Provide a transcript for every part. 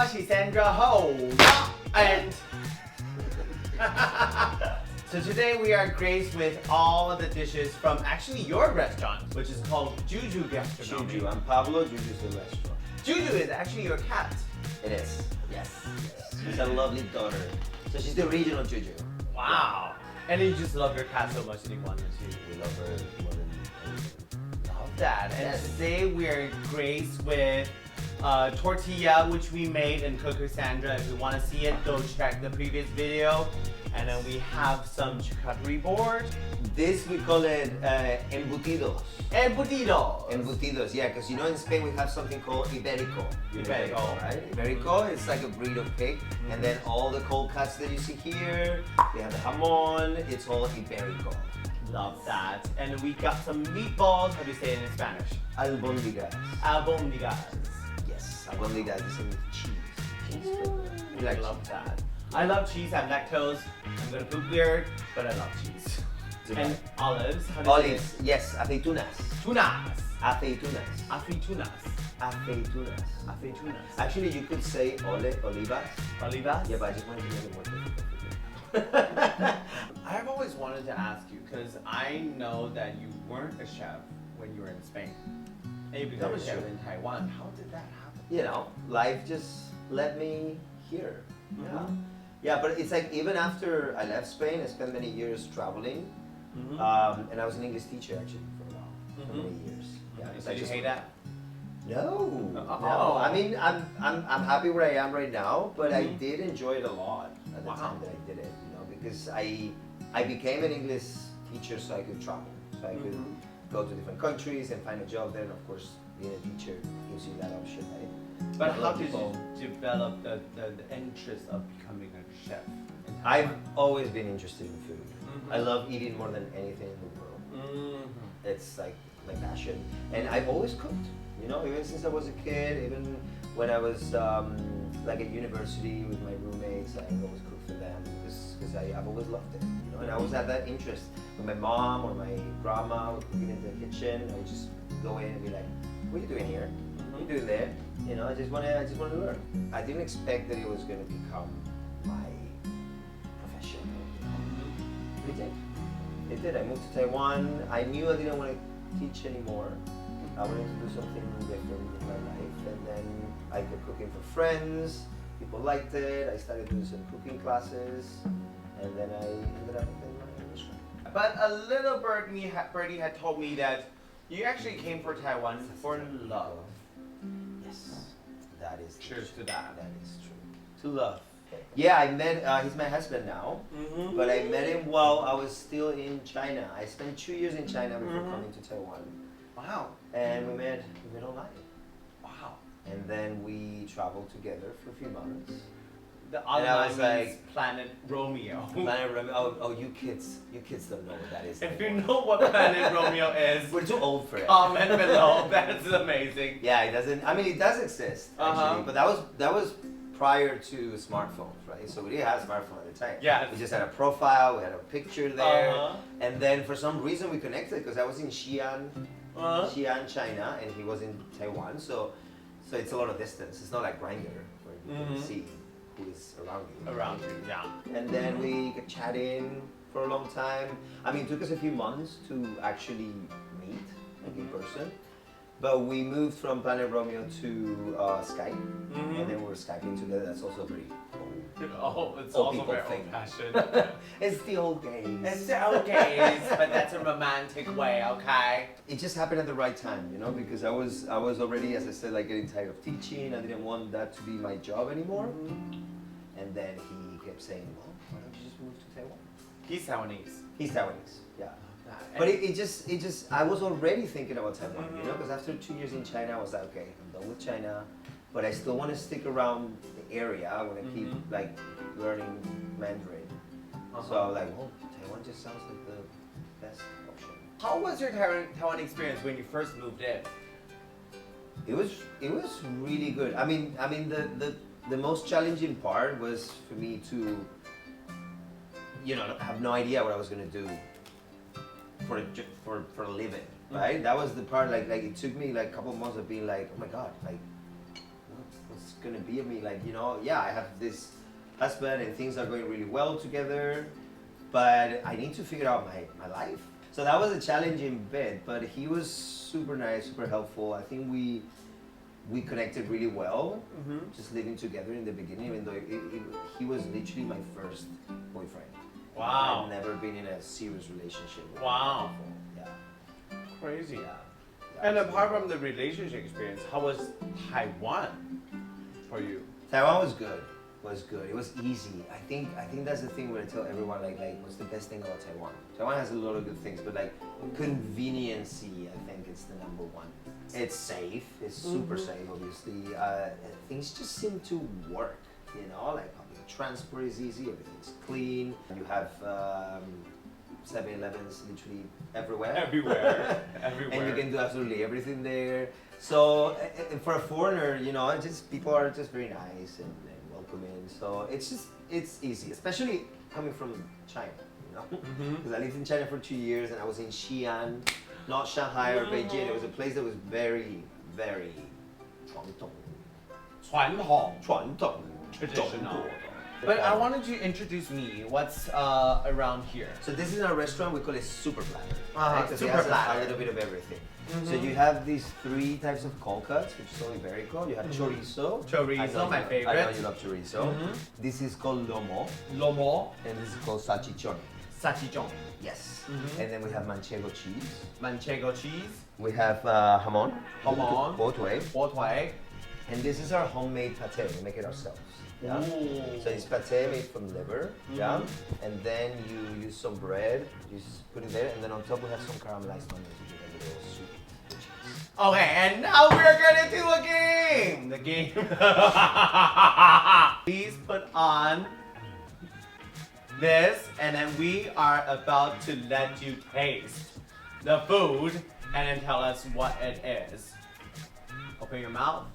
Habashi Sandra Ho. And so today we are graced with all of the dishes from actually your restaurant, which is called Juju Gastronomy. Juju. I'm Pablo. Juju's the restaurant. Juju is actually your cat. It is. Yes. She's a lovely daughter. So she's the original Juju. Wow. And you just love your cat so much that you wanted to. We love her more than anything. Love that. And Yes. today we are graced with tortilla, which we made in Cooker Sandra. If you want to see it, go check the previous video. And then we have some charcuterie board. This we call it embutidos. Embutidos. Embutidos, yeah, because you know in Spain we have something called Iberico. Iberico. Right? Iberico is like a breed of pig, and then all the cold cuts that you see here, they have the jamon, it's all Iberico. Love that. And we got some meatballs. How do you say it in Spanish? Albóndigas. Albóndigas. Yes, albóndigas is with cheese. You I like love that. I love cheese. I'm lactose. I'm gonna poop weird, but I love cheese. And olives. How do you say Olives, yes, aceitunas. it? Tunas. Aceitunas. Aceitunas. Aceitunas. Aceitunas. Actually, you could say olivas. Olivas. Yeah, but I just wanted to make it more difficult for you. I've always wanted to ask you because I know that you weren't a chef when you were in Spain, and you become a That is chef true. in Taiwan. How did that happen? You know, life just led me here. Yeah. Mhm. Yeah, but it's like even after I left Spain, I spent many years traveling, and I was an English teacher actually for a while, for many years. Yeah, So because I you just hate that? No, Oh. no. I mean, I'm happy where I am right now, but I Mhm. did enjoy it a lot at the Wow. time that I did it. You know, because I became an English teacher so I could travel, so I could Mhm. go to different countries and find a job there. And of course, being a teacher gives you that option, right? But A how lot of did people- you develop the interest of becoming a chef? in I've Taiwan? always been interested in food. Mhm. I love eating more than anything in the world. Mhm. It's like my passion, and I've always cooked. You know, even since I was a kid, even when I was like at university with my roommates, I always cooked for them because I've always loved it. You know, and I always had that interest. When my mom or my grandma would cook in the kitchen, I would just go in and be like, "What are you doing here? What are you doing there?" You know, I just want to learn. I didn't expect that it was going to become my profession. It did. It did. I moved to Taiwan. I knew I didn't want to teach anymore. I wanted to do something different in my life, and then I kept cooking for friends. People liked it. I started doing some cooking classes, and then I ended up in my restaurant. But a little birdie had told me that you actually came for Taiwan for love. Yes, that is Cheers true. to that. That is true. To love. Yeah, I met. He's my husband now, Mm-hmm. but I met him while I was still in China. I spent 2 years in China before Mhm. coming to Taiwan, Wow. and we met online. Wow. And then we traveled together for a few months. The And I was online means like- Planet Romeo. Planet Romeo. Oh, you kids don't know what that is. If you anymore. know what Planet Romeo is, We're too old for it. comment below. That's amazing. Yeah, it doesn't. I mean, it does exist actually, Uh-huh. but that was prior to smartphones, right? So we didn't have a smartphone at the time. Yeah. We just had a profile. We had a picture there, Uh-huh. and then for some reason we connected because I was in Xi'an, Uh-huh. China, and he was in Taiwan. So it's a lot of distance. It's not like Grindr where you can Mhm. see who is around you. Around you, yeah. And then we kept chatting for a long time. I mean, it took us a few months to actually meet, like in person. But we moved from Planet Romeo to Skype, and then we're Skyping together. That's also very old. Oh, it's Old also people very thing. old-fashioned. It's the old days. It's okay, but that's a romantic way, okay? It just happened at the right time, you know, because I was already, as I said, like getting tired of teaching. I didn't want that to be my job anymore. And then he kept saying, "Well, why don't you just move to Taiwan?" He's Taiwanese. He's Taiwanese, yeah. But it just, I was already thinking about Taiwan, you know, because after 2 years in China, I was like, okay, I'm done with China, but I still want to stick around the area. I want to keep like learning Mandarin. So I was like, well, Taiwan just sounds like the best option. How was your Taiwan experience when you first moved in? It was really good. I mean the most challenging part was for me to, you know, have no idea what I was gonna do for a living, right? That was the part. Like it took me like a couple months of being like, oh my god, like it's gonna be of me? Like, you know, yeah, I have this husband and things are going really well together, but I need to figure out my life. So that was a challenging bit, but he was super nice, super helpful. I think we connected really well, just living together in the beginning, even though he was literally my first boyfriend. Wow. I've never been in a serious relationship with him Wow. before. Yeah. Crazy. Yeah. And apart from the relationship experience, how was Taiwan for you? Taiwan was good. It was easy. I think that's the thing where I tell everyone like what's the best thing about Taiwan. Taiwan has a lot of good things, but like conveniency, I think it's the number one. It's safe. It's super safe, obviously. Things just seem to work. You know, like public transport is easy. Everything's clean. You have 7-Elevens literally everywhere. Everywhere. And you can do absolutely everything there. So for a foreigner, you know, people are just very nice and welcoming. So it's easy, especially coming from China, you know, because I lived in China for 2 years and I was in Xi'an, not Shanghai or Beijing. It was a place that was very, very 传统. 传统, Traditional. But I wanted you to introduce me. What's around here? So this is our restaurant. We call it Super Platter. Uh-huh, Because Super it has Platter. a little bit of everything. So you have these 3 types of cold cuts, which is only very cool. You have chorizo. Chorizo, I know my you- favorite. I know you love chorizo. This is called lomo, Lomo, and this is called salchichon. salchichon, Yes. And then we have manchego cheese. manchego cheese, We have hamon. Hamon. Both way. 火腿. And this is our homemade pate. We make it ourselves. Yeah. Ooh. So it's pate made from liver, yeah. And then you use some bread, you just put it there, and then on top we have some caramelized onions to give it a little sweet cheese. Okay, and now we're gonna do a game. The game. Please put on this, and then we are about to let you taste the food, and then tell us what it is. Open your mouth.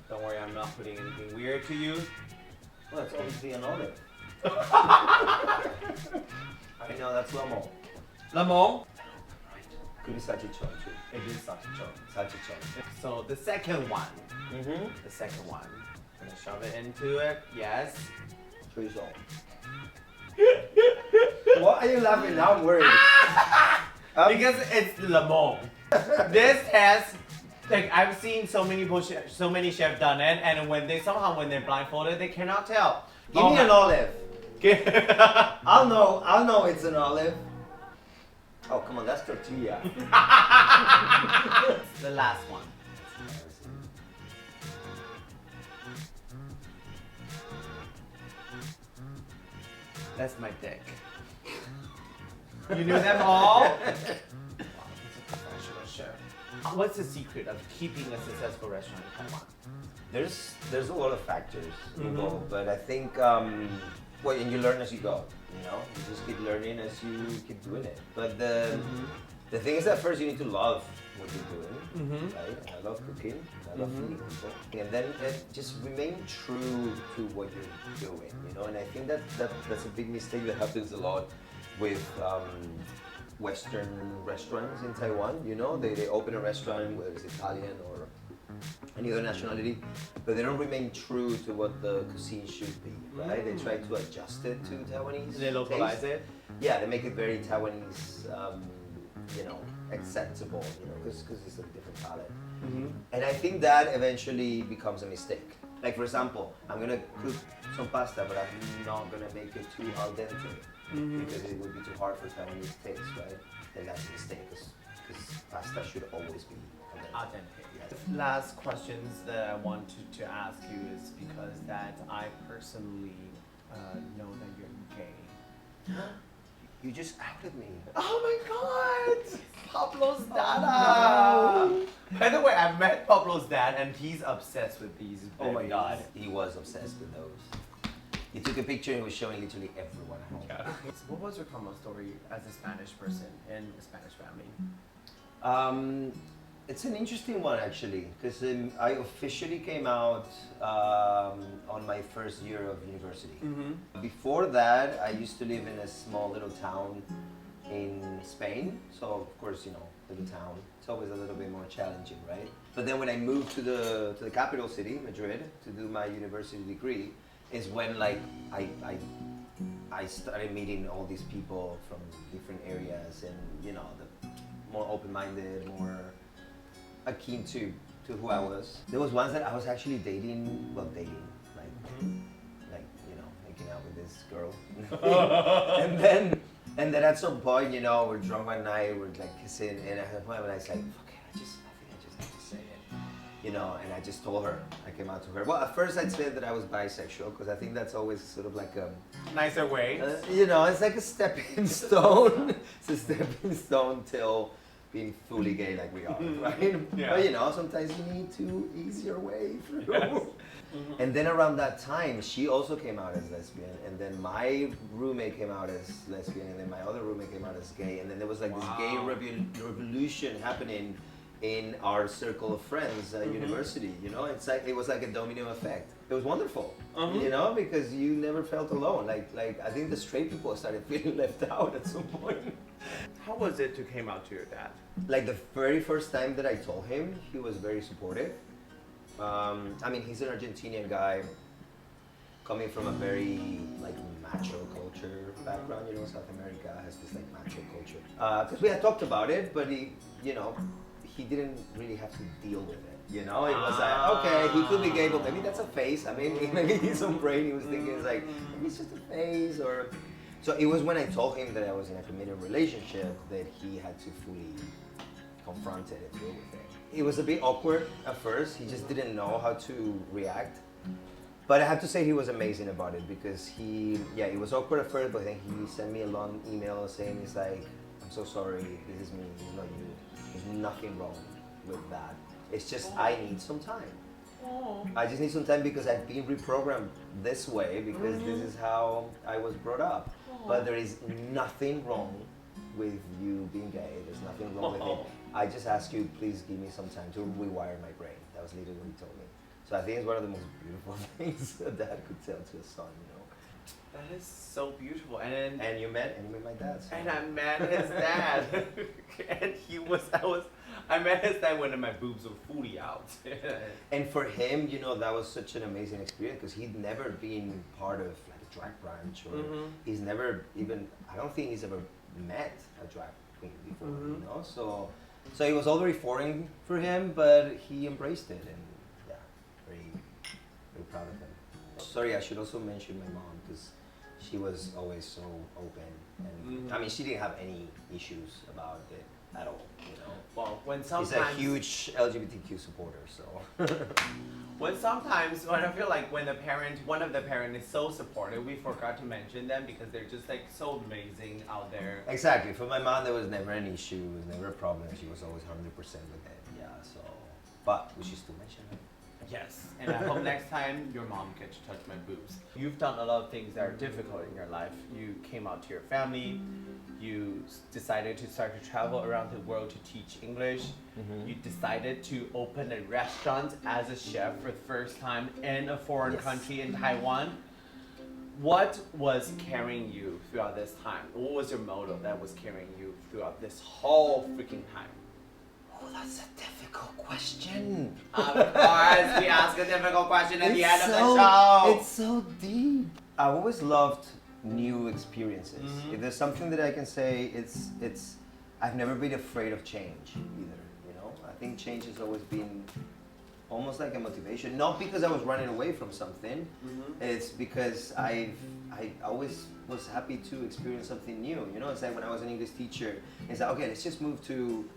Don't worry, I'm not putting anything weird to you. Well, it's obviously an olive. I know that's lomo. Lemon. Could be salchichon too. It is salchichon. Salchichon. So the second one. The second one. I'm gonna shove it into it. Yes. Chorizo. What are you laughing? Now I'm worried. Because it's lemon. This has, like, I've seen so many chefs done it, and when they're blindfolded, they cannot tell. Give me an olive. olive. I'll know it's an olive. Oh, come on, that's tortilla. The last one. That's my dick. You knew them all? Wow, he's a professional chef. What's the secret of keeping a successful restaurant in Taiwan? There's a lot of factors involved, but I think well, and you learn as you go. You know, you just keep learning as you keep doing it. But the thing is that first you need to love what you're doing, right? And I love cooking, I love feeding people, and then just remain true to what you're doing. You know, and I think that's a big mistake that happens a lot with Western restaurants in Taiwan. You know, they open a restaurant, whether it's Italian or any other nationality, but they don't remain true to what the cuisine should be, right? They try to adjust it to Taiwanese. They localize taste. it? Yeah, they make it very Taiwanese, you know, acceptable, you know, because it's a different palate. And I think that eventually becomes a mistake. Like, for example, I'm gonna cook some pasta, but I'm not gonna make it too al dente because it would be too hard for Taiwanese taste, right? And that's a mistake because pasta should always be al dente. The last questions that I want to ask you is because that I personally know that you're gay. You just outed me. Oh my god! Pablo's dad! By the way, I met Pablo's dad and he's obsessed with these. Oh my babies. god, he was obsessed with those. He took a picture and was showing literally everyone at home. Yeah. What was your common story as a Spanish person in a Spanish family? It's an interesting one actually, because I officially came out on my first year of university. Before that, I used to live in a small little town in Spain, so of course, you know, to the town. It's always a little bit more challenging, right? But then when I moved to the capital city, Madrid, to do my university degree, is when like I started meeting all these people from different areas, and you know, the more open-minded, more akin to who I was. There was once that I was actually dating, like you know, making out with this girl, and then at some point, you know, we're drunk one night, we're like kissing, and at a point when I was like, fuck it, I think I just have to say it, you know, and I just told her, I came out to her. Well, at first I'd say that I was bisexual, because I think that's always sort of like a Nicer way. you know, it's like a stepping stone. It's a stepping stone till being fully gay like we are, right? Yeah. But you know, sometimes you need to ease your way through. And then around that time, she also came out as lesbian, and then my roommate came out as lesbian, and then my other roommate came out as gay, and then there was like this gay revolution happening in our circle of friends at university. You know, it's like it was like a domino effect. It was wonderful, you know, because you never felt alone. Like I think the straight people started feeling left out at some point. How was it to came out to your dad? Like the very first time that I told him, he was very supportive. I mean, he's an Argentinian guy coming from a very like macho culture background. You know, South America has this like macho culture. Because we had talked about it, but he, you know, he didn't really have to deal with it. You know, it was like, okay, he could be gay, but maybe that's a phase. I mean, maybe in his own brain he was thinking it's like, maybe it's just a phase, or. So it was when I told him that I was in a committed relationship that he had to fully confront it and deal with it. It was a bit awkward at first. He just didn't know how to react. But I have to say he was amazing about it, because it was awkward at first, but then he sent me a long email saying, he's like, I'm so sorry, this is me, it's not you. There's nothing wrong with that. It's just I need some time. I just need some time because I've been reprogrammed this way, because this is how I was brought up. But there is nothing wrong with you being gay. There's nothing wrong with it. I just ask you, please give me some time to rewire my brain. That was literally what he told me. So I think it's one of the most beautiful things a dad could tell to a son, you know. That is so beautiful. And you met my dad. So. And I met his dad. And I met his dad when my boobs were fully out. And for him, you know, that was such an amazing experience, because he'd never been part of like a drag brunch, or he's never even, I don't think he's ever met a drag queen before, you know? So it was all very foreign for him, but he embraced it, and yeah, very, very proud of him. Sorry, I should also mention my mom, because she was always so open, and I mean, she didn't have any issues about it at all, you know. Well, when He's a huge LGBTQ supporter, so. when I feel like when one of the parents is so supportive, we forgot to mention them, because they're just like so amazing out there. Exactly. For my mom, there was never an issue. It was never a problem. She was always 100% with it. Yeah. So, but we should still mention it. Yes, and I hope next time your mom gets to touch my boobs. You've done a lot of things that are difficult in your life. You came out to your family. You decided to start to travel around the world to teach English. You decided to open a restaurant as a chef for the first time in a foreign country, in Taiwan. What was carrying you throughout this time? What was your motto that was carrying you throughout this whole freaking time? Oh, that's a difficult question. Of course, we ask a difficult question at the end of the show. It's so deep. I've always loved new experiences. If there's something that I can say, it's I've never been afraid of change either. You know, I think change has always been almost like a motivation. Not because I was running away from something. It's because I always was happy to experience something new. You know, it's like when I was an English teacher. It's like, okay, let's just move to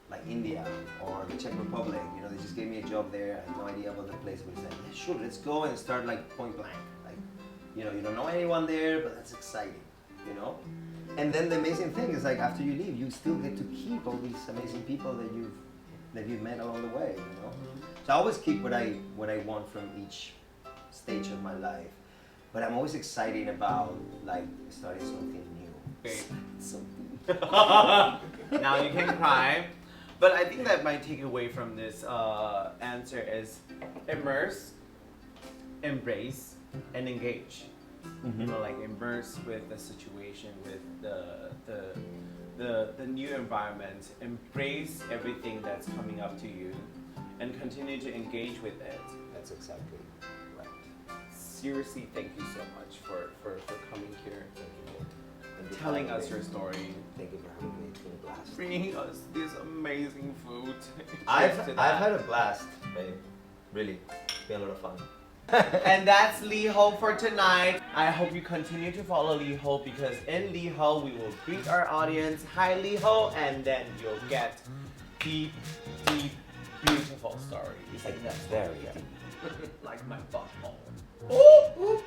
like India or the Czech Republic. You know, they just gave me a job there. I had no idea about the place, but it's like, yeah, sure, let's go and start like point blank. Like, you know, you don't know anyone there, but that's exciting. You know. And then the amazing thing is, like, after you leave, you still get to keep all these amazing people that you've met along the way, you know. So I always keep what I want from each stage of my life, but I'm always excited about like starting something new. Now you can cry, but I think that my takeaway from this answer is immerse, embrace, and engage. You know, like immerse with the situation, with the the new environment, embrace everything that's coming up to you, and continue to engage with it. That's exactly right. Seriously, thank you so much for coming here, Thank you. Thank you for telling having us me. your story, Thank you for having me. It's been a blast. bringing us this amazing food. I've Cheers to I've that. had a blast, babe. Really, it's been a lot of fun. And that's Lee Ho for tonight. I hope you continue to follow Lee Ho because in Lee Ho we will greet our audience, hi Lee Ho, and then you'll get deep, deep, beautiful stories. Like that, very deep. Like my butthole. Ooh, ooh,